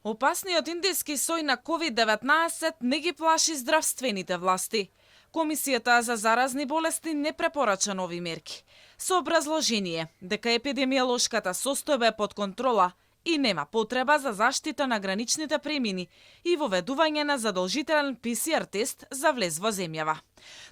Опасниот индиски сој на COVID-19 не ги плаши здравствените власти. Комисијата за заразни болести не препорача нови мерки, со образложение дека епидемиолошката состојба е под контрола и нема потреба за заштита на граничните премини и воведување на задолжителен ПСР тест за влез во земјава.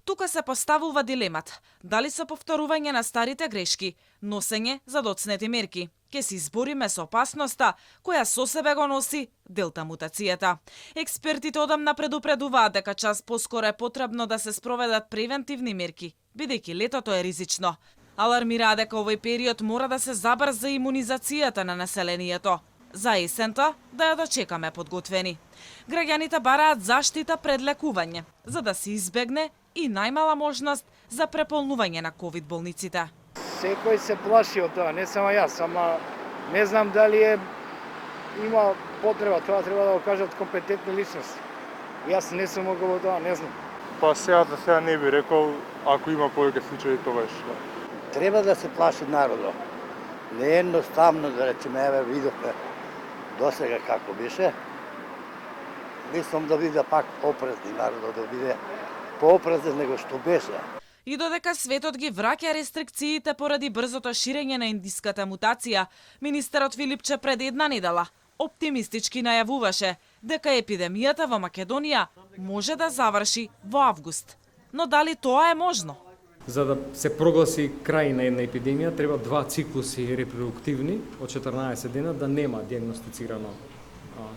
Тука се поставува дилемата дали со повторување на старите грешки, носење за доцнети мерки, ќе се избориме со опасноста која со себе го носи делта мутацијата. Експертите одамна предупредуваат дека час поскоро е потребно да се спроведат превентивни мерки, бидејќи летото е ризично. Алармираа дека овој период мора да се забрза имунизацијата на населението. За есента да ја дочекаме подготвени. Граѓаните бараат заштита пред лекување, за да се избегне и најмала можност за преполнување на ковид болниците. Секој се плаши од тоа, не само јас, ама не знам дали има потреба, тоа треба да го кажат компетентни личности. Јас не сум могол тоа, не знам. Па сега за сега не би рекол, ако има повеќе случаи тогаш. Треба да се плаши народот. Не е едноставно да речеме, еве видовме досега како беше. Мислам да биде пак опрезни народот, да биде поопрезен него што беше. И додека светот ги враќа рестрикциите поради брзото ширење на индиската мутација, министерот Филипче пред една недела оптимистички најавуваше дека епидемијата во Македонија може да заврши во август. Но дали тоа е можно? За да се прогласи крај на една епидемија, треба 2 циклуси репродуктивни од 14 дена да нема диагностицирано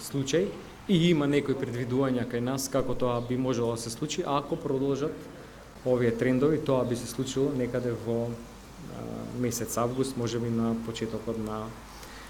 случај и има некои предвидувања кај нас како тоа би можело да се случи ако продолжат овие трендови. Тоа би се случило некаде во месец август, можеби на почетокот на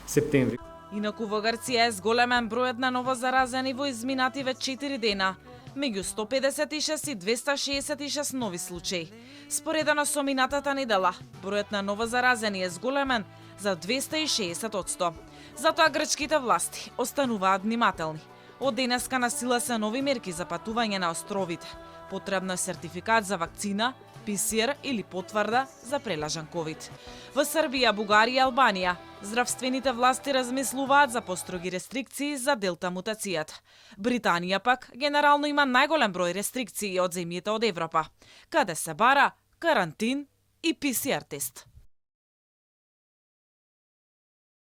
септември. Инаку во Грција е зголемен бројот на новозаразени во изминативе 4 дена, меѓу 156 и 266 нови случаи. Споредено со минатата недела, бројот на новозаразени е зголемен за 260%. Затоа грчките власти остануваат внимателни. Од денеска на сила се нови мерки за патување на островите. Потребно е сертификат за вакцина, ПСР или потврда за прелажан ковид. Во Србија, Бугарија и Албанија, здравствените власти размислуваат за построги рестрикции за делта мутацијата. Британија пак генерално има најголем број рестрикции од земјите од Европа, каде се бара карантин и ПСР тест.